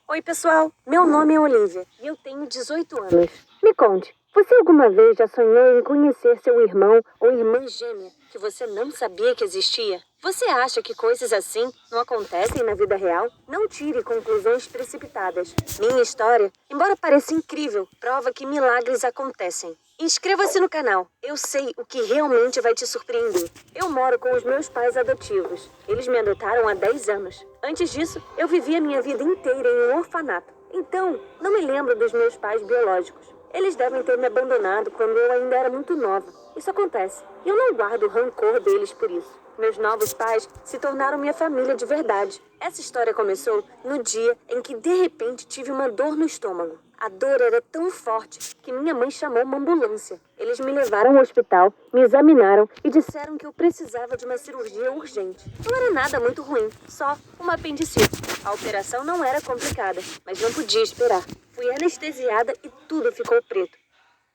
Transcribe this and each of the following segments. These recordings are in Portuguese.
Oi, pessoal. Meu nome é Olivia e eu tenho 18 anos. Me conte, você alguma vez já sonhou em conhecer seu irmão ou irmã gêmea que você não sabia que existia? Você acha que coisas assim não acontecem na vida real? Não tire conclusões precipitadas. Minha história, embora pareça incrível, prova que milagres acontecem. Inscreva-se no canal. Eu sei o que realmente vai te surpreender. Eu moro com os meus pais adotivos. Eles me adotaram há 10 anos. Antes disso, eu vivi a minha vida inteira em um orfanato. Então, não me lembro dos meus pais biológicos. Eles devem ter me abandonado quando eu ainda era muito nova. Isso acontece. E eu não guardo rancor deles por isso. Meus novos pais se tornaram minha família de verdade. Essa história começou no dia em que de repente tive uma dor no estômago. A dor era tão forte que minha mãe chamou uma ambulância. Eles me levaram ao hospital, me examinaram e disseram que eu precisava de uma cirurgia urgente. Não era nada muito ruim, só uma apendicite. A operação não era complicada, mas não podia esperar. Fui anestesiada e tudo ficou preto.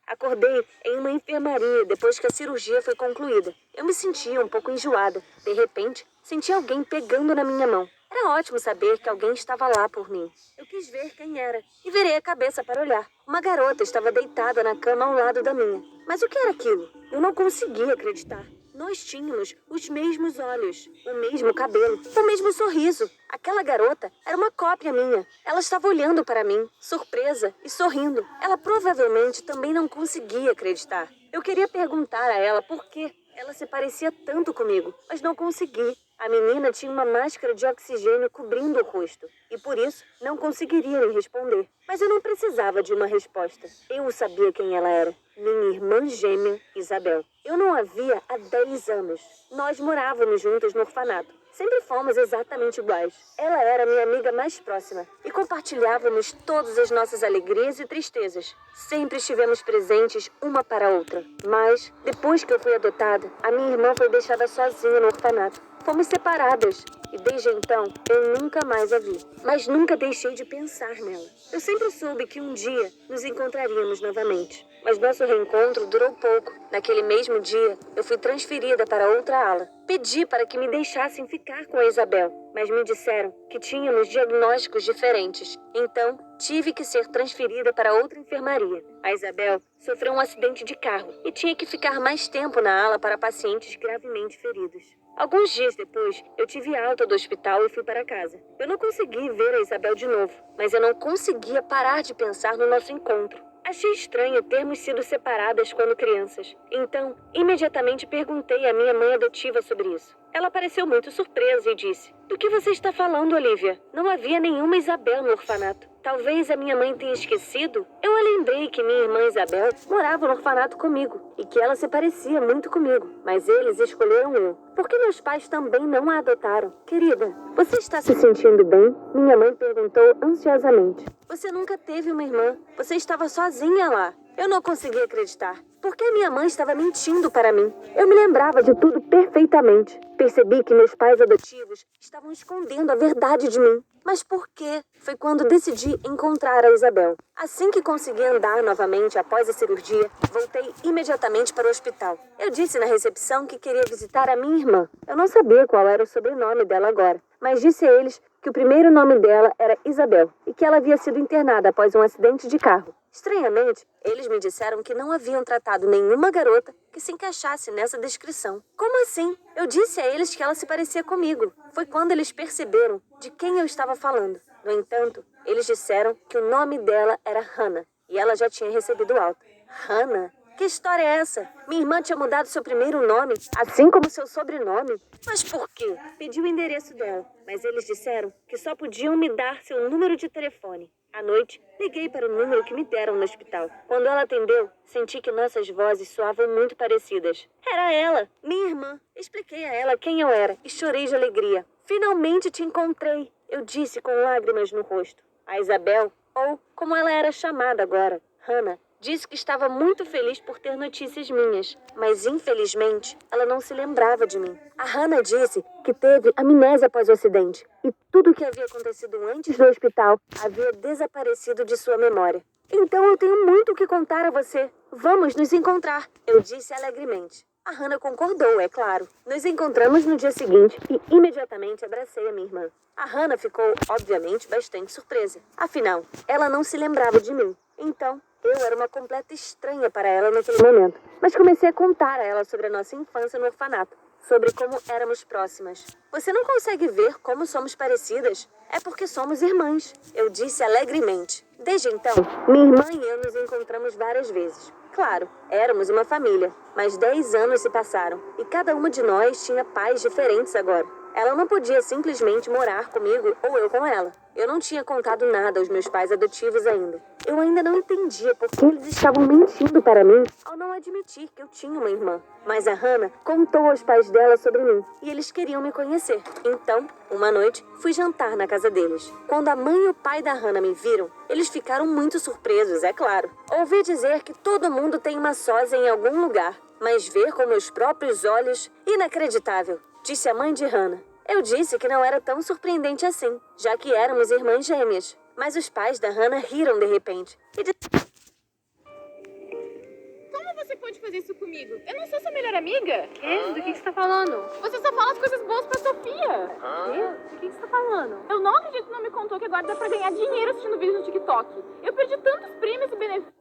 Acordei em uma enfermaria depois que a cirurgia foi concluída. Eu me sentia um pouco enjoada. De repente, senti alguém pegando na minha mão. Era ótimo saber que alguém estava lá por mim. Eu quis ver quem era e virei a cabeça para olhar. Uma garota estava deitada na cama ao lado da minha. Mas o que era aquilo? Eu não conseguia acreditar. Nós tínhamos os mesmos olhos, o mesmo cabelo, o mesmo sorriso. Aquela garota era uma cópia minha. Ela estava olhando para mim, surpresa e sorrindo. Ela provavelmente também não conseguia acreditar. Eu queria perguntar a ela por que ela se parecia tanto comigo, mas não consegui. A menina tinha uma máscara de oxigênio cobrindo o rosto e por isso não conseguiria me responder. Mas eu não precisava de uma resposta. Eu sabia quem ela era. Minha irmã gêmea, Isabel. Eu não a via há 10 anos. Nós morávamos juntas no orfanato. Sempre fomos exatamente iguais. Ela era minha amiga mais próxima e compartilhávamos todas as nossas alegrias e tristezas. Sempre estivemos presentes uma para a outra. Mas, depois que eu fui adotada, a minha irmã foi deixada sozinha no orfanato. Fomos separadas e desde então eu nunca mais a vi. Mas nunca deixei de pensar nela. Eu sempre soube que um dia nos encontraríamos novamente. Mas nosso reencontro durou pouco. Naquele mesmo dia, eu fui transferida para outra ala. Pedi para que me deixassem ficar com a Isabel, mas me disseram que tínhamos diagnósticos diferentes. Então, tive que ser transferida para outra enfermaria. A Isabel sofreu um acidente de carro e tinha que ficar mais tempo na ala para pacientes gravemente feridos. Alguns dias depois, eu tive alta do hospital e fui para casa. Eu não consegui ver a Isabel de novo, mas eu não conseguia parar de pensar no nosso encontro. Achei estranho termos sido separadas quando crianças. Então, imediatamente perguntei à minha mãe adotiva sobre isso. Ela pareceu muito surpresa e disse: "Do que você está falando, Olivia? Não havia nenhuma Isabel no orfanato. Talvez a minha mãe tenha esquecido." Eu a lembrei que minha irmã Isabel morava no orfanato comigo e que ela se parecia muito comigo, mas eles escolheram eu. Por que meus pais também não a adotaram? Querida, você está se sentindo bem? Minha mãe perguntou ansiosamente. Você nunca teve uma irmã. Você estava sozinha lá. Eu não conseguia acreditar. Por que minha mãe estava mentindo para mim? Eu me lembrava de tudo perfeitamente. Percebi que meus pais adotivos estavam escondendo a verdade de mim. Mas por quê? Foi quando decidi encontrar a Isabel. Assim que consegui andar novamente após a cirurgia, voltei imediatamente para o hospital. Eu disse na recepção que queria visitar a minha irmã. Eu não sabia qual era o sobrenome dela agora, mas disse a eles que o primeiro nome dela era Isabel e que ela havia sido internada após um acidente de carro. Estranhamente, eles me disseram que não haviam tratado nenhuma garota que se encaixasse nessa descrição. Como assim? Eu disse a eles que ela se parecia comigo. Foi quando eles perceberam de quem eu estava falando. No entanto, eles disseram que o nome dela era Hannah e ela já tinha recebido alta. Hannah? Que história é essa? Minha irmã tinha mudado seu primeiro nome, assim como seu sobrenome. Mas por quê? Pedi o endereço dela, mas eles disseram que só podiam me dar seu número de telefone. À noite, liguei para o número que me deram no hospital. Quando ela atendeu, senti que nossas vozes soavam muito parecidas. Era ela, minha irmã. Expliquei a ela quem eu era e chorei de alegria. Finalmente te encontrei, eu disse com lágrimas no rosto. A Isabel, ou como ela era chamada agora, Hannah, disse que estava muito feliz por ter notícias minhas, mas infelizmente ela não se lembrava de mim. A Hannah disse que teve amnésia após o acidente e tudo o que havia acontecido antes do hospital havia desaparecido de sua memória. Então eu tenho muito o que contar a você. Vamos nos encontrar, eu disse alegremente. A Hannah concordou, é claro. Nos encontramos no dia seguinte e imediatamente abracei a minha irmã. A Hannah ficou, obviamente, bastante surpresa. Afinal, ela não se lembrava de mim. Então, eu era uma completa estranha para ela naquele momento. Mas comecei a contar a ela sobre a nossa infância no orfanato, sobre como éramos próximas. Você não consegue ver como somos parecidas? É porque somos irmãs, eu disse alegremente. Desde então, minha irmã e eu nos encontramos várias vezes. Claro, éramos uma família, mas 10 anos se passaram e cada uma de nós tinha pais diferentes agora. Ela não podia simplesmente morar comigo ou eu com ela. Eu não tinha contado nada aos meus pais adotivos ainda. Eu ainda não entendia por que eles estavam mentindo para mim ao não admitir que eu tinha uma irmã. Mas a Hannah contou aos pais dela sobre mim e eles queriam me conhecer. Então, uma noite, fui jantar na casa deles. Quando a mãe e o pai da Hannah me viram, eles ficaram muito surpresos, é claro. Ouvi dizer que todo mundo tem uma sósia em algum lugar, mas ver com meus próprios olhos, inacreditável, disse a mãe de Hannah. Eu disse que não era tão surpreendente assim, já que éramos irmãs gêmeas. Mas os pais da Hannah riram de repente e Como você pode fazer isso comigo? Eu não sou sua melhor amiga. Quê? Do que você tá falando? Você só fala as coisas boas pra Sofia. Quê? Do que você tá falando? Eu não acredito que não me contou que agora dá pra ganhar dinheiro assistindo vídeos no TikTok. Eu perdi tantos prêmios e benefícios.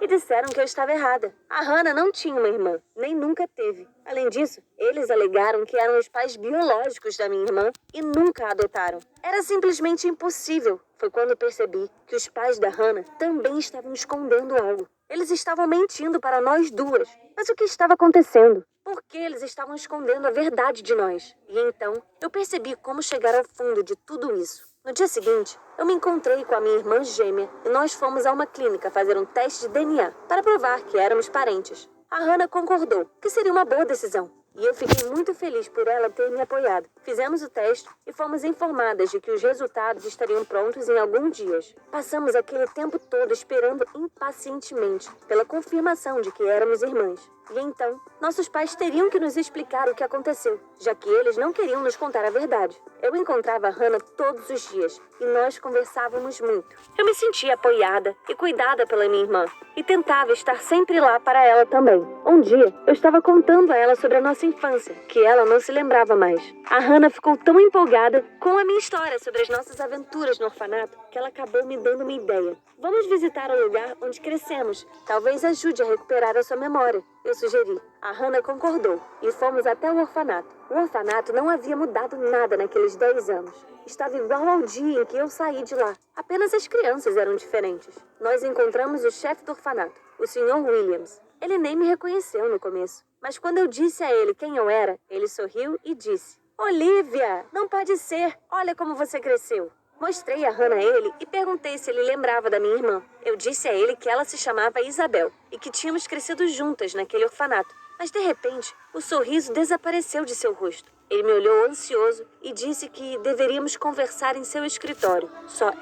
e disseram que eu estava errada. A Hannah não tinha uma irmã, nem nunca teve. Além disso, eles alegaram que eram os pais biológicos da minha irmã e nunca a adotaram. Era simplesmente impossível. Foi quando percebi que os pais da Hannah também estavam escondendo algo. Eles estavam mentindo para nós duas. Mas o que estava acontecendo? Por que eles estavam escondendo a verdade de nós? E então, eu percebi como chegar ao fundo de tudo isso. No dia seguinte, eu me encontrei com a minha irmã gêmea e nós fomos a uma clínica fazer um teste de DNA para provar que éramos parentes. A Hannah concordou que seria uma boa decisão. E eu fiquei muito feliz por ela ter me apoiado. Fizemos o teste e fomos informadas de que os resultados estariam prontos em alguns dias. Passamos aquele tempo todo esperando impacientemente pela confirmação de que éramos irmãs. E então, nossos pais teriam que nos explicar o que aconteceu, já que eles não queriam nos contar a verdade. Eu encontrava a Hannah todos os dias e nós conversávamos muito. Eu me sentia apoiada e cuidada pela minha irmã e tentava estar sempre lá para ela também. Um dia, eu estava contando a ela sobre a nossa infância, que ela não se lembrava mais. A Hannah ficou tão empolgada com a minha história sobre as nossas aventuras no orfanato que ela acabou me dando uma ideia. Vamos visitar o lugar onde crescemos. Talvez ajude a recuperar a sua memória. Eu sugeri. A Hannah concordou e fomos até o orfanato. O orfanato não havia mudado nada naqueles 10 anos. Estava igual ao dia em que eu saí de lá. Apenas as crianças eram diferentes. Nós encontramos o chefe do orfanato, o Sr. Williams. Ele nem me reconheceu no começo. Mas quando eu disse a ele quem eu era, ele sorriu e disse: Olivia, não pode ser. Olha como você cresceu. Mostrei a Hannah a ele e perguntei se ele lembrava da minha irmã. Eu disse a ele que ela se chamava Isabel e que tínhamos crescido juntas naquele orfanato. Mas de repente, o sorriso desapareceu de seu rosto. Ele me olhou ansioso e disse que deveríamos conversar em seu escritório. Só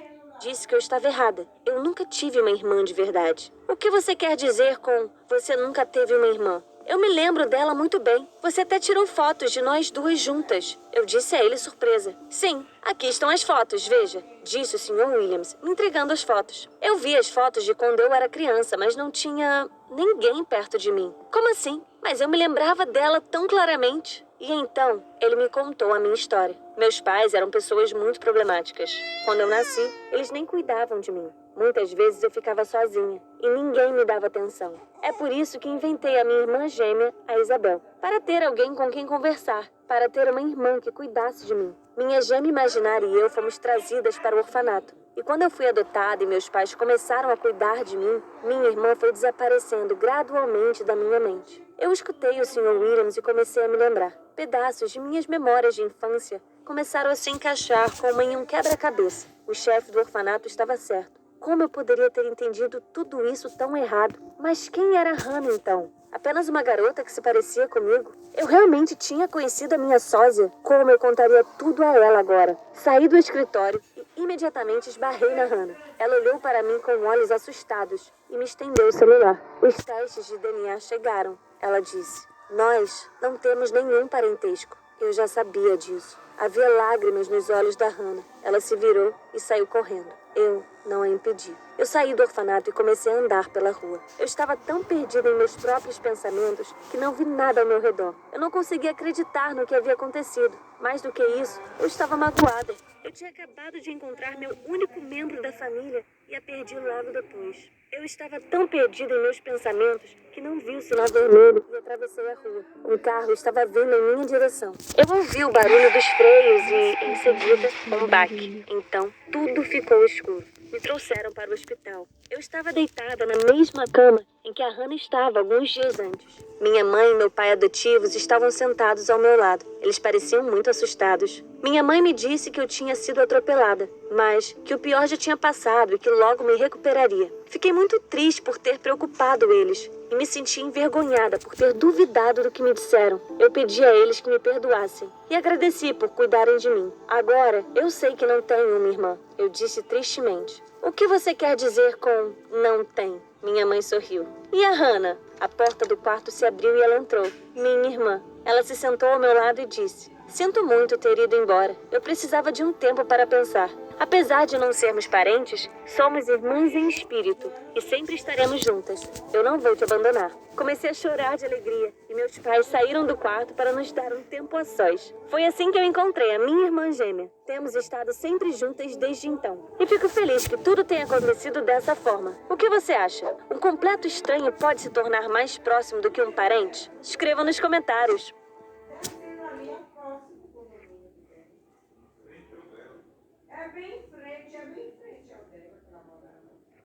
disse que eu estava errada. Eu nunca tive uma irmã de verdade. O que você quer dizer com você nunca teve uma irmã? Eu me lembro dela muito bem. Você até tirou fotos de nós duas juntas. Eu disse a ele surpresa. Sim, aqui estão as fotos, veja, disse o Sr. Williams, me entregando as fotos. Eu vi as fotos de quando eu era criança, mas não tinha ninguém perto de mim. Como assim? Mas eu me lembrava dela tão claramente. E então, ele me contou a minha história. Meus pais eram pessoas muito problemáticas. Quando eu nasci, eles nem cuidavam de mim. Muitas vezes eu ficava sozinha e ninguém me dava atenção. É por isso que inventei a minha irmã gêmea, a Isabel, para ter alguém com quem conversar, para ter uma irmã que cuidasse de mim. Minha gêmea imaginária e eu fomos trazidas para o orfanato. E quando eu fui adotada e meus pais começaram a cuidar de mim, minha irmã foi desaparecendo gradualmente da minha mente. Eu escutei o Sr. Williams e comecei a me lembrar. Pedaços de minhas memórias de infância começaram a se encaixar como em um quebra-cabeça. O chefe do orfanato estava certo. Como eu poderia ter entendido tudo isso tão errado? Mas quem era Hannah então? Apenas uma garota que se parecia comigo? Eu realmente tinha conhecido a minha sósia? Como eu contaria tudo a ela agora? Saí do escritório e imediatamente esbarrei na Hannah. Ela olhou para mim com olhos assustados e me estendeu o celular. Os testes de DNA chegaram. Ela disse: Nós não temos nenhum parentesco. Eu já sabia disso. Havia lágrimas nos olhos da Hannah. Ela se virou e saiu correndo. Eu não a impedi. Eu saí do orfanato e comecei a andar pela rua. Eu estava tão perdida em meus próprios pensamentos que não vi nada ao meu redor. Eu não conseguia acreditar no que havia acontecido. Mais do que isso, eu estava magoada. Eu tinha acabado de encontrar meu único membro da família e a perdi logo depois. Eu estava tão perdida em meus pensamentos que não vi o sinal vermelho e atravessei a rua. Um carro estava vindo em minha direção. Eu ouvi o barulho dos freios e, em seguida, um baque. Então, tudo ficou escuro. Me trouxeram para o hospital. Eu estava deitada na mesma cama em que a Hannah estava alguns dias antes. Minha mãe e meu pai adotivos estavam sentados ao meu lado. Eles pareciam muito assustados. Minha mãe me disse que eu tinha sido atropelada, mas que o pior já tinha passado e que logo me recuperaria. Fiquei muito triste por ter preocupado eles e me senti envergonhada por ter duvidado do que me disseram. Eu pedi a eles que me perdoassem e agradeci por cuidarem de mim. Agora, eu sei que não tenho uma irmã, eu disse tristemente. O que você quer dizer com não tem? Minha mãe sorriu. E a Hannah? A porta do quarto se abriu e ela entrou. Minha irmã. Ela se sentou ao meu lado e disse: sinto muito ter ido embora. Eu precisava de um tempo para pensar. Apesar de não sermos parentes, somos irmãs em espírito e sempre estaremos juntas. Eu não vou te abandonar. Comecei a chorar de alegria e meus pais saíram do quarto para nos dar um tempo a sós. Foi assim que eu encontrei a minha irmã gêmea. Temos estado sempre juntas desde então. E fico feliz que tudo tenha acontecido dessa forma. O que você acha? Um completo estranho pode se tornar mais próximo do que um parente? Escreva nos comentários.